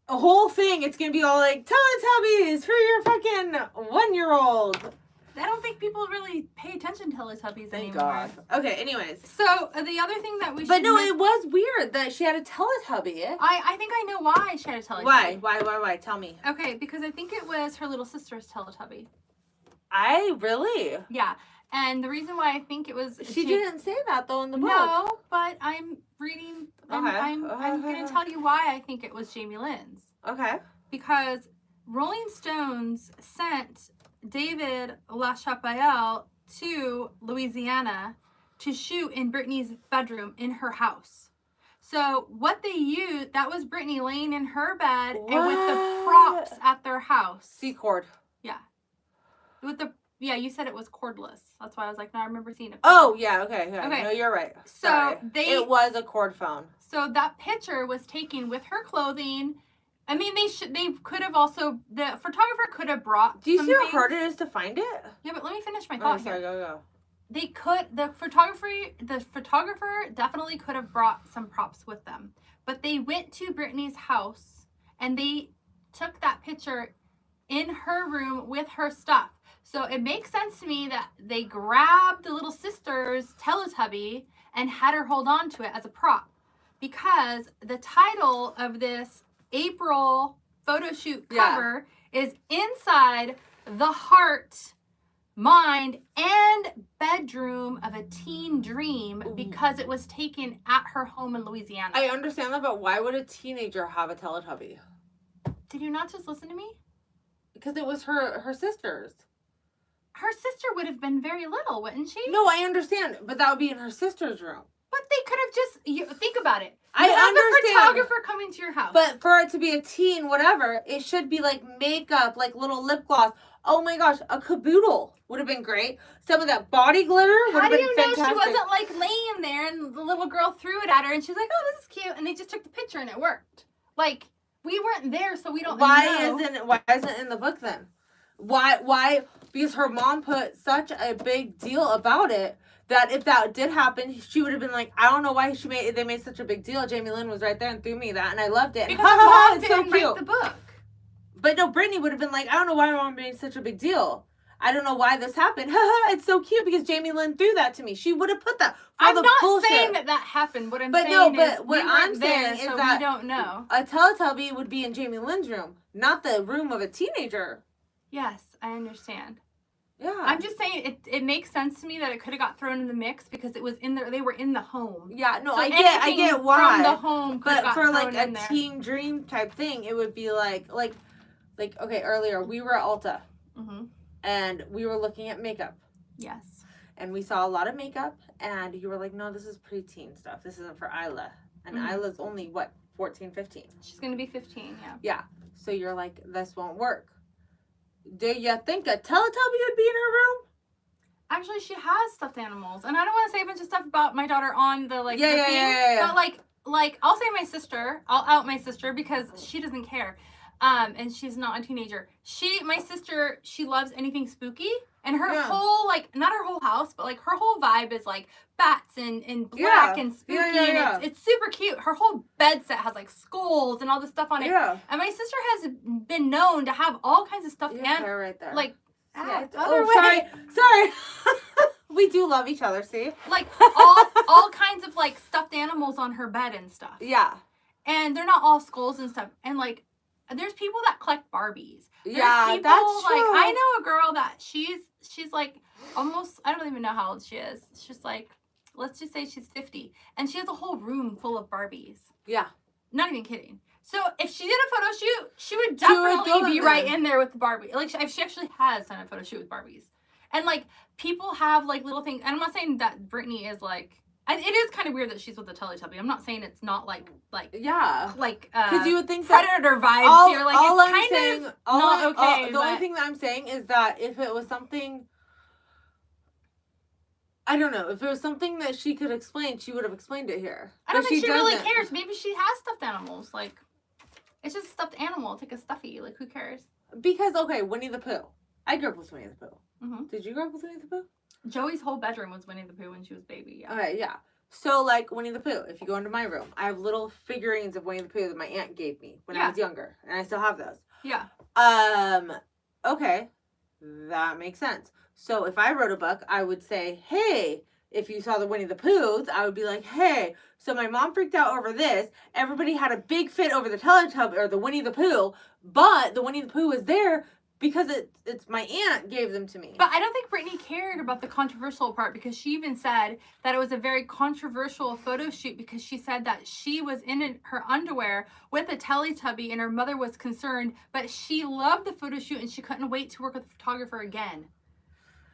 whole thing. It's gonna be all like Teletubbies for your fucking 1-year-old. I don't think people really pay attention to Teletubbies Thank anymore. God. Okay, anyways. So the other thing that we should... But no, it was weird that she had a Teletubby. I think I know why she had a Teletubby. Why? Tell me. Okay, because I think it was her little sister's Teletubby. Really? Yeah. And the reason why I think it was... She didn't say that, though, in the book. No, but I'm reading... I'm going to tell you why I think it was Jamie Lynn's. Okay. Because Rolling Stones sent David LaChapelle to Louisiana to shoot in Britney's bedroom in her house. So what they used, that was Britney laying in her bed and with the props at their house. C-cord. Yeah. You said it was cordless. That's why I was like, no, I remember seeing it. Oh, yeah, okay. No, you're right. So it was a cord phone. So that picture was taken with her clothing. I mean, they could have also, the photographer could have brought. Do you see how hard it is to find it? Yeah, but let me finish my thought here. Go. The photographer definitely could have brought some props with them. But they went to Britney's house and they took that picture in her room with her stuff. So it makes sense to me that they grabbed the little sister's Teletubby and had her hold on to it as a prop. Because the title of this April photo shoot cover is Inside the Heart, Mind, and Bedroom of a Teen Dream because it was taken at her home in Louisiana. I understand that, but why would a teenager have a Teletubby? Did you not just listen to me? Because it was her sister's. Her sister would have been very little, wouldn't she? No, I understand, but that would be in her sister's room. But they could have just, think about it. I understand. A photographer coming to your house. But for it to be a teen, whatever, it should be like makeup, like little lip gloss. Oh my gosh, a caboodle would have been great. Some of that body glitter would have been fantastic. How do you know she wasn't like laying there and the little girl threw it at her and she's like, oh, this is cute. And they just took the picture and it worked. Like, we weren't there, so we don't know. Why isn't it in the book then? Why? Because her mom put such a big deal about it that if that did happen, she would have been like, I don't know why they made such a big deal. Jamie Lynn was right there and threw me that, and I loved it. Because her mom didn't write the book. But no, Britney would have been like, I don't know why my mom made such a big deal. I don't know why this happened. It's so cute because Jamie Lynn threw that to me. She would have put that. I'm not saying that happened. What I'm saying is we don't know. A Teletubby would be in Jamie Lynn's room, not the room of a teenager. Yes, I understand. Yeah. I'm just saying it makes sense to me that it could have got thrown in the mix because it was they were in the home. Yeah, no, so I get why. From the home but for like a teen dream type thing, it would be like like, okay, earlier we were at Ulta. Mm-hmm. And we were looking at makeup. Yes. And we saw a lot of makeup. And you were like, no, this is preteen stuff. This isn't for Isla. And Isla's only, 14, 15? She's going to be 15, yeah. Yeah. So you're like, this won't work. Do you think a Teletubby would be in her room? Actually, she has stuffed animals. And I don't want to say a bunch of stuff about my daughter on the, like, Yeah. But, like, I'll say my sister. I'll out my sister because she doesn't care. And she's not a teenager. My sister, she loves anything spooky. And her whole, like, not her whole house, but, like, her whole vibe is, like, bats and black and spooky. And it's super cute. Her whole bed set has, like, skulls and all this stuff on it. Yeah. And my sister has been known to have all kinds of stuff. And right there. Like, sorry. We do love each other, see? Like, all kinds of, like, stuffed animals on her bed and stuff. Yeah. And they're not all skulls and stuff. And, like, there's people that collect Barbies. There's people, that's true. Like, I know a girl that she's like almost, I don't even know how old she is. She's like, let's just say she's 50. And she has a whole room full of Barbies. Yeah. Not even kidding. So if she did a photo shoot, she would definitely be right in there with the Barbie. Like, she actually has done a photo shoot with Barbies. And, like, people have, like, little things. And I'm not saying that Britney is, like, it is kind of weird that she's with a Teletubby. I'm not saying it's not yeah, like because you would think Predator vibes here. Like, all it's I'm kind saying, of not okay. The only thing that I'm saying is that if it was something, I don't know, if it was something that she could explain, she would have explained it here. I don't think she really cares. Maybe she has stuffed animals. Like, it's just a stuffed animal. It's like a stuffy. Like, who cares? Because Winnie the Pooh. I grew up with Winnie the Pooh. Mm-hmm. Did you grow up with Winnie the Pooh? Joey's whole bedroom was Winnie the Pooh when she was a baby. Yeah. Okay, yeah. So, like, Winnie the Pooh, if you go into my room, I have little figurines of Winnie the Pooh that my aunt gave me when I was younger. And I still have those. Yeah. Okay. That makes sense. So, if I wrote a book, I would say, hey, if you saw the Winnie the Poohs, I would be like, hey, so my mom freaked out over this. Everybody had a big fit over the Teletubby or the Winnie the Pooh, but the Winnie the Pooh was there because it's my aunt gave them to me. But I don't think Britney cared about the controversial part because she even said that it was a very controversial photo shoot because she said that she was in her underwear with a Teletubby and her mother was concerned, but she loved the photo shoot and she couldn't wait to work with the photographer again.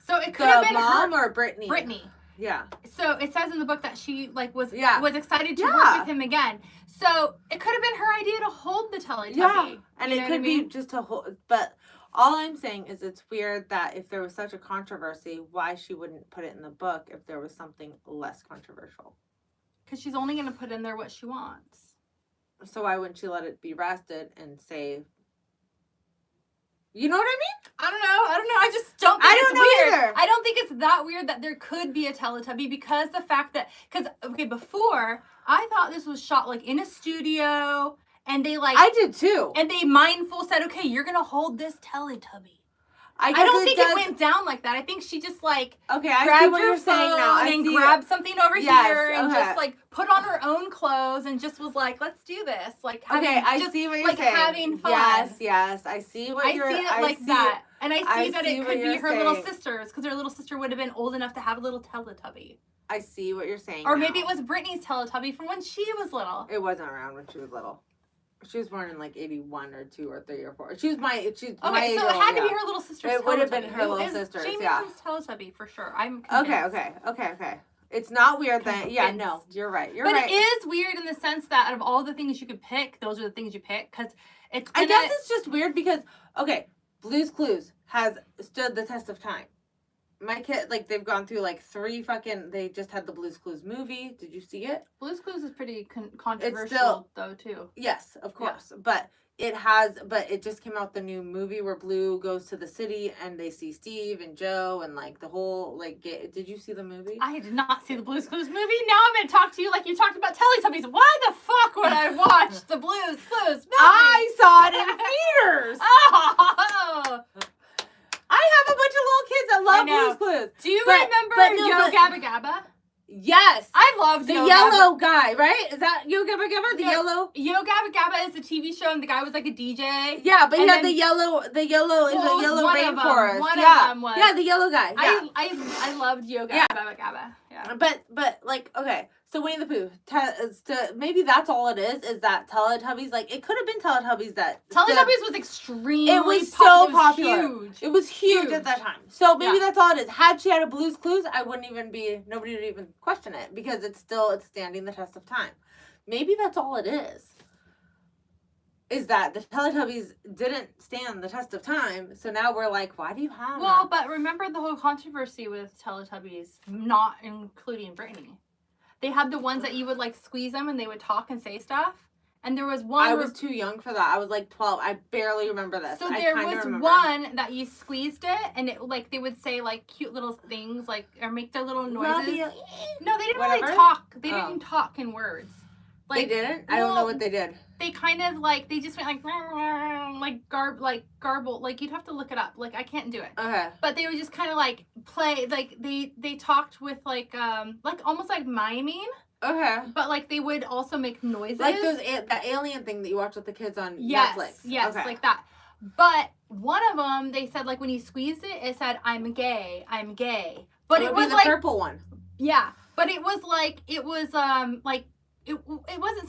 So it could have been mom or Britney? Britney. Yeah. So it says in the book that she was excited to work with him again. So it could have been her idea to hold the Teletubby. Yeah. And it could be just to hold, but all I'm saying is it's weird that if there was such a controversy, why she wouldn't put it in the book if there was something less controversial. Because she's only going to put in there what she wants. So why wouldn't she let it be rested and say, you know what I mean? I don't know. I just don't think it's weird. Either. I don't think it's that weird that there could be a Teletubby because the fact that, before, I thought this was shot, like, in a studio. And they I did too. And they mindful said, okay, you're going to hold this Teletubby. I don't think it went down like that. I think she just grabbed her phone and grabbed something over here and just put on her own clothes and just was like, let's do this. I see what you're saying. Having fun. Yes. I see what you're saying. I see it that. And I see that it could be her little sisters because her little sister would have been old enough to have a little Teletubby. I see what you're saying. Or maybe it was Britney's Teletubby from when she was little. It wasn't around when she was little. She was born in 81 or 2 or 3 or 4. She's my age. So it had to be her little sister's It would have been her little sister's, Jamie Lynn's Teletubby for sure. I'm convinced. Okay. It's not weird that, no, you're right. But it is weird in the sense that out of all the things you could pick, those are the things you pick. Because I guess it's just weird because, Blue's Clues has stood the test of time. My kid, they've gone through 3 they just had the Blue's Clues movie. Did you see it? Blue's Clues is pretty controversial, though, too. Yes, of course. Yeah. But it just came out the new movie where Blue goes to the city and they see Steve and Joe and, the whole, did you see the movie? I did not see the Blue's Clues movie. Now I'm going to talk to you like you talked about Teletubbies. Why the fuck would I watch the Blue's Clues movie? I saw it in theaters. Oh! I have a bunch of little kids that love Blue's Clues. Do you remember Yo Gabba Gabba? Yes. I loved the yellow guy, right? Is that Yo Gabba Gabba? The yellow? Yo Gabba Gabba is the TV show and the guy was like a DJ. Yeah, but he had the yellow is a yellow rainforest. One of them was. Yeah, the yellow guy. Yeah. I loved Yo Gabba Gabba. Yeah. But like, okay, so Winnie the Pooh, maybe that's all it is that Teletubbies, like, it could have been Teletubbies that... Teletubbies was extremely It was so popular. Huge. It was huge at that time. So maybe Yeah. that's all it is. Had she had a Blue's Clues, nobody would even question it, because it's standing the test of time. Maybe that's all it is that the Teletubbies didn't stand the test of time, so now we're like, why do you have Well, but remember the whole controversy with Teletubbies not including Britney. They had the ones that you would, like, squeeze them and they would talk and say stuff. And there was one... I was too young for that. I was, like, 12. I barely remember this. So there was one that you squeezed it, and it, like, they would say, like, cute little things, like, or make their little noises. No, they didn't really talk. They didn't talk in words. Like, they didn't? I don't know what they did. They kind of, like, they just went, like garble. Like, you'd have to look it up. Like, I can't do it. Okay. But they would just kind of, like, play, like, they talked with, like, almost like miming. Okay. But, like, they would also make noises. Like that alien thing that you watch with the kids on Netflix. Yes, okay. Like that. But one of them, they said, like, when you squeezed it, it said, I'm gay. But it was, the like... purple one. Yeah. But it was, like, it wasn't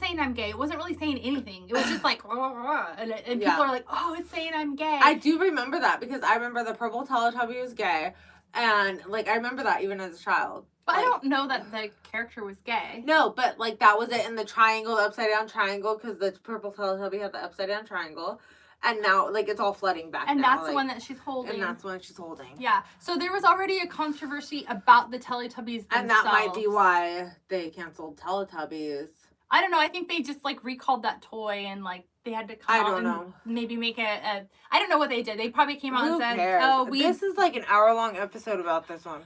saying I'm gay. It wasn't really saying anything. It was just like, and people are like, oh, it's saying I'm gay. I do remember that, because I remember the purple Teletubby was gay. And, like, I remember that even as a child. But like, I don't know that the character was gay. No, but, like, that was it in the triangle, the upside down triangle, because the purple Teletubby had the upside down triangle. And now, like, it's all flooding back and now. that's like, the one that she's holding. And that's the one she's holding. Yeah. So there was already a controversy about the Teletubbies themselves. And that might be why they canceled Teletubbies. I don't know. I think they just, like, recalled that toy and, like, they had to come out and maybe make I don't know what they did. They probably came out and said, cares? oh, This is, like, an hour-long episode about this one.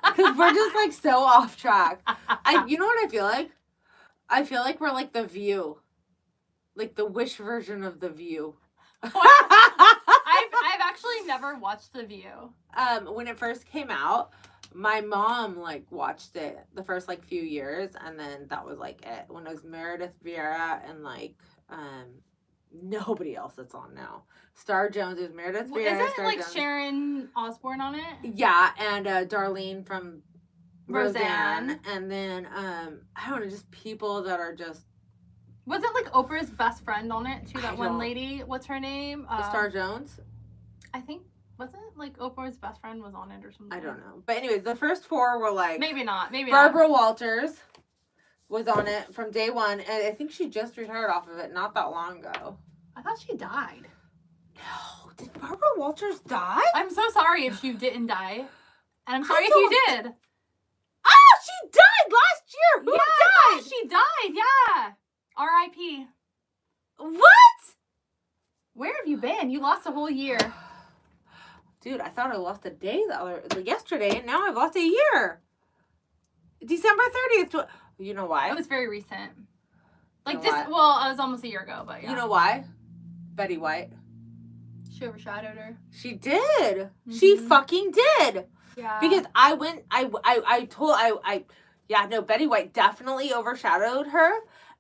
Because we're just, like, so off track. You know what I feel like? I feel like we're like The View. Like the Wish version of The View. I've actually never watched The View. When it first came out, my mom, like, watched it the first, like, few years, and then that was, like, it. When it was Meredith Vieira and, like, nobody else that's on now. Star Jones is Meredith Vieira. Isn't Star like Jones. Sharon Osbourne on it? Yeah, and Darlene from Roseanne. And then, I don't know, just people that are just... Was it, like, Oprah's best friend on it, too? That one lady? What's her name? Star Jones? I think... Wasn't it, like, Oprah's best friend was on it or something? I don't know. But anyways, the first four were, like... Maybe not. Barbara Walters was on it from day one, and I think she just retired off of it not that long ago. I thought she died. No. Did Barbara Walters die? I'm so sorry if she didn't die. And I'm sorry if you did. Oh, she died last year! Who died? She died, yeah. R.I.P. What? Where have you been? You lost a whole year. Dude, I thought I lost a day yesterday, and now I've lost a year. December 30th. You know why? It was very recent. Like, you know this, well, it was almost a year ago, but yeah. You know why? Betty White. She overshadowed her. She did. Mm-hmm. She fucking did. Yeah. Because Betty White definitely overshadowed her.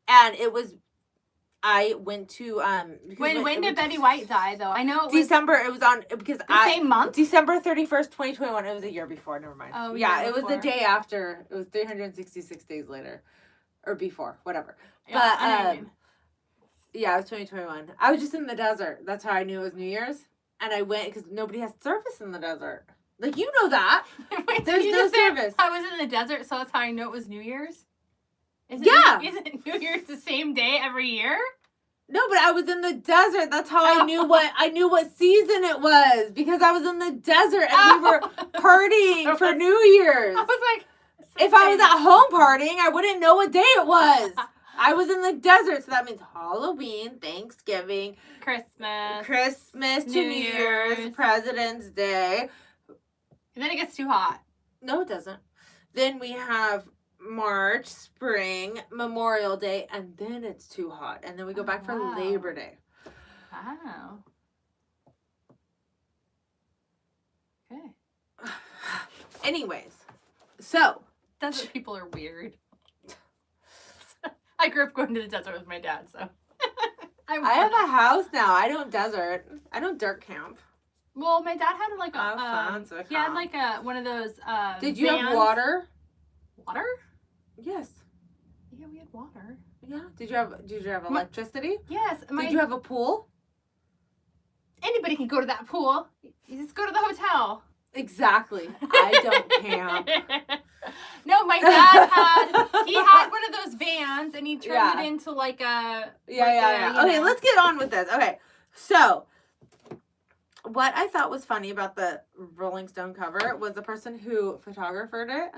And it was, I went to, when did Betty White die, though? I know it was December, it was on, because same month? December 31st, 2021. It was a year before, never mind. Oh, yeah. It was the day after. It was 366 days later. Or before, whatever. Yeah, but, yeah, it was 2021. I was just in the desert. That's how I knew it was New Year's. And I went, because nobody has service in the desert. Like, you know that. Wait, there's no service. I was in the desert, so that's how I know it was New Year's? Isn't New Year's the same day every year? No, but I was in the desert. That's how I knew what season it was, because I was in the desert and we were partying for New Year's. I was like, if I was at home partying, I wouldn't know what day it was. I was in the desert, so that means Halloween, Thanksgiving, Christmas to New Year's, President's Day. And then it gets too hot. No, it doesn't. Then we have March, spring, Memorial Day, and then it's too hot. And then we go back for Labor Day. Wow. Okay. Anyways, so. Desert people are weird. I grew up going to the desert with my dad, so. I have a house now. I don't desert. I don't dirt camp. Well, my dad had like he had like one of those Did you have water? Water? Yes. Yeah, we had water. Yeah. Did you have electricity? Yes. Did you have a pool? Anybody can go to that pool. You just go to the hotel. Exactly. I don't camp. No, my dad had one of those vans and he turned it into like a Yeah. Okay, let's get on with this. Okay. So what I thought was funny about the Rolling Stone cover was the person who photographed it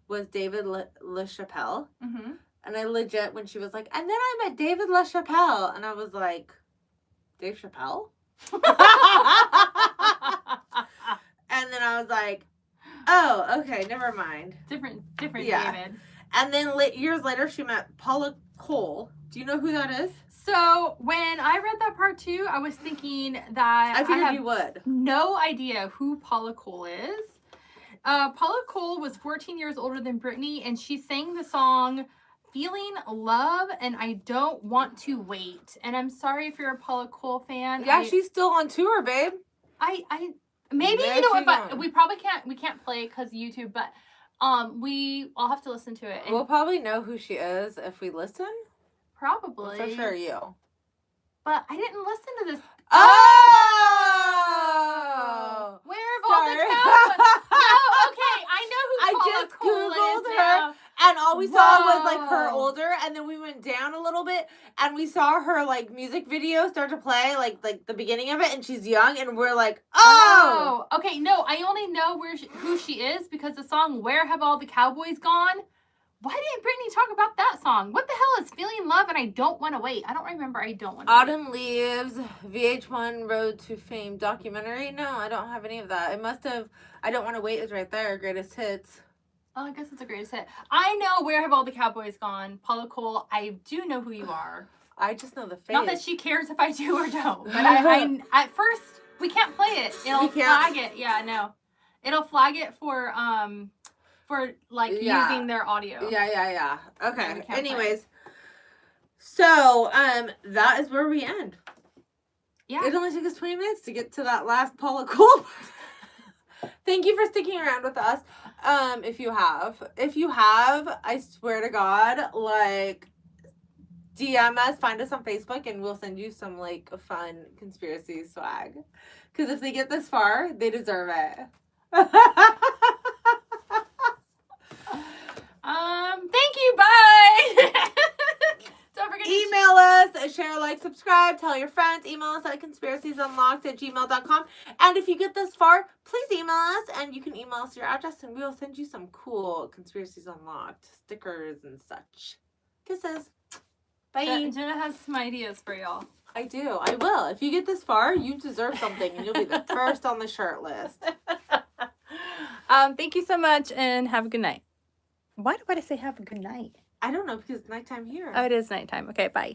was David LaChapelle. Mm-hmm. And I legit, when she was like, and then I met David LaChapelle, and I was like, Dave Chappelle? And then I was like, oh, okay, never mind. Different David. And then years later, she met Paula Cole. Do you know who that is? So when I read that part too, I was thinking that I figured you would. No idea who Paula Cole is. Paula Cole was 14 years older than Britney, and she sang the song Feeling Love and I Don't Want to Wait. And I'm sorry if you're a Paula Cole fan. Yeah, she's still on tour, babe. Maybe, you know, we probably can't play it because of YouTube, but I'll have to listen to it. We'll probably know who she is if we listen. Probably. For sure, you. But I didn't listen to this. Oh! Where have all the cowboys? No, okay, I know who Paula Cole Googled is her, now. and all we saw was like her older, and then we went down a little bit, and we saw her like music video start to play, like the beginning of it, and she's young, and we're like, oh! Okay, no, I only know who she is because the song "Where Have All the Cowboys Gone." Why didn't Britney talk about that song? What the hell is Feeling Love and I Don't Want to Wait? I don't remember I Don't Want to Wait. Autumn Leaves, VH1 Road to Fame documentary. No, I don't have any of that. It must have, I Don't Want to Wait is right there, greatest hits. Oh, I guess it's a greatest hit. I know Where Have All the Cowboys Gone. Paula Cole, I do know who you are. I just know the face. Not that she cares if I do or don't. But I at first, we can't play it. It'll flag it. Yeah, no. It'll flag it for using their audio. Yeah. Okay. Anyways, so that is where we end. Yeah. It only took us 20 minutes to get to that last Paula Cole. Thank you for sticking around with us. If you have, I swear to God, like, DM us, find us on Facebook, and we'll send you some like fun conspiracy swag. Because if they get this far, they deserve it. Thank you. Bye. Don't forget to email us, share, like, subscribe, tell your friends. Email us at conspiraciesunlocked@gmail.com. And if you get this far, please email us, and you can email us your address, and we will send you some cool Conspiracies Unlocked stickers and such. Kisses. Bye. Jenna has some ideas for y'all. I do. I will. If you get this far, you deserve something, and you'll be the first on the shirt list. Thank you so much, and have a good night. Why do I say have a good night? I don't know, because it's nighttime here. Oh, it is nighttime. Okay, bye.